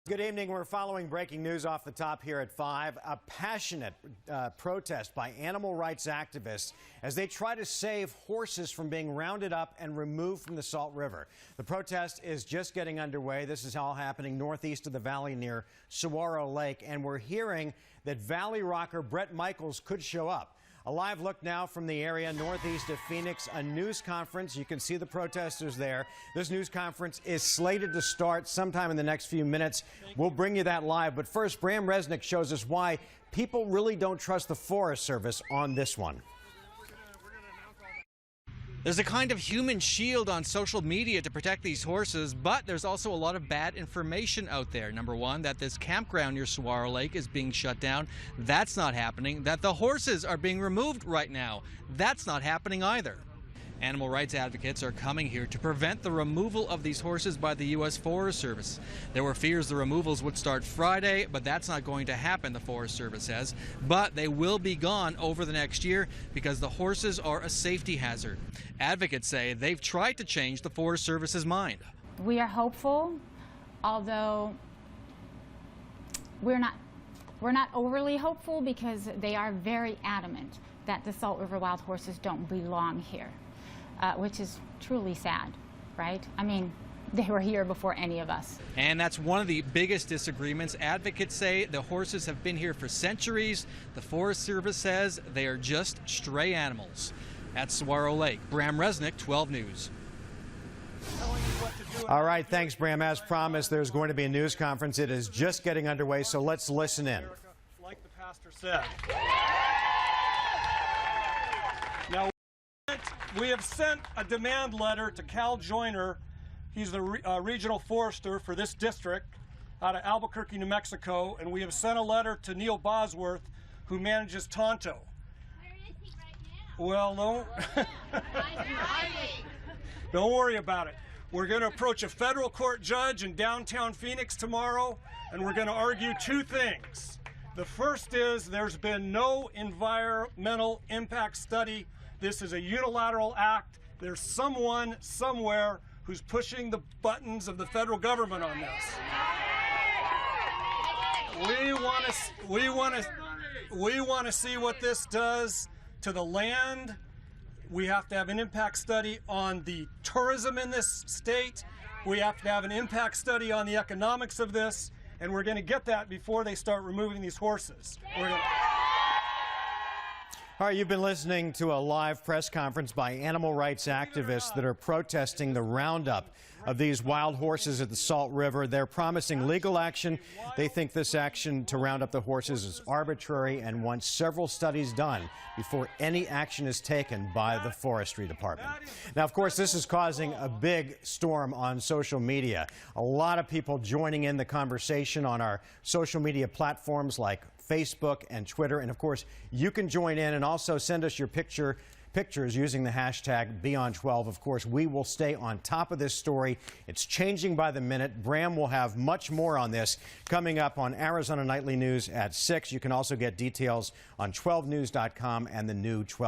Good evening. We're following breaking news off the top here at 5. A passionate protest by animal rights activists as they try to save horses from being rounded up and removed from the Salt River. The protest is just getting underway. This is all happening northeast of the valley near Saguaro Lake, and we're hearing that Valley rocker Bret Michaels could show up. A live look now from the area northeast of Phoenix, a news conference. You can see the protesters there. This news conference is slated to start sometime in the next few minutes. We'll bring you that live. But first, Bram Resnick shows us why people really don't trust the Forest Service on this one. There's a kind of human shield on social media to protect these horses, but there's also a lot of bad information out there. Number one, that this campground near Saguaro Lake is being shut down. That's not happening. That the horses are being removed right now. That's not happening either. Animal rights advocates are coming here to prevent the removal of these horses by the U.S. Forest Service. There were fears the removals would start Friday, but that's not going to happen, the Forest Service says. But they will be gone over the next year because the horses are a safety hazard. Advocates say they've tried to change the Forest Service's mind. We are hopeful, although we're not overly hopeful because they are very adamant that the Salt River wild horses don't belong here. Which is truly sad, right? I mean, they were here before any of us. And that's one of the biggest disagreements. Advocates say the horses have been here for centuries. The Forest Service says they are just stray animals. At Saguaro Lake, Bram Resnick, 12 News. All right, thanks, Bram. As promised, there's going to be a news conference. It is just getting underway, so let's listen in. Like the pastor said. Now, we have sent a demand letter to Cal Joyner. He's the regional forester for this district out of Albuquerque, New Mexico, and we have sent a letter to Neil Bosworth, who manages Tonto. Where is he right now? Well, don't worry about it. We're going to approach a federal court judge in downtown Phoenix tomorrow, and we're going to argue two things. The first is there's been no environmental impact study. This is a unilateral act. There's someone somewhere who's pushing the buttons of the federal government on this. We want to see what this does to the land. We have to have an impact study on the tourism in this state. We have to have an impact study on the economics of this, and we're going to get that before they start removing these horses. All right, you've been listening to a live press conference by animal rights activists that are protesting the roundup of these wild horses at the Salt River. They're promising legal action. They think this action to round up the horses is arbitrary and want several studies done before any action is taken by the Forestry Department. Now, of course, this is causing a big storm on social media. A lot of people joining in the conversation on our social media platforms like Facebook and Twitter. And of course, you can join in and also send us your pictures using the hashtag #Beyond12. Of course, we will stay on top of this story. It's changing by the minute. Bram will have much more on this coming up on Arizona Nightly News at 6. You can also get details on 12news.com and the new 12.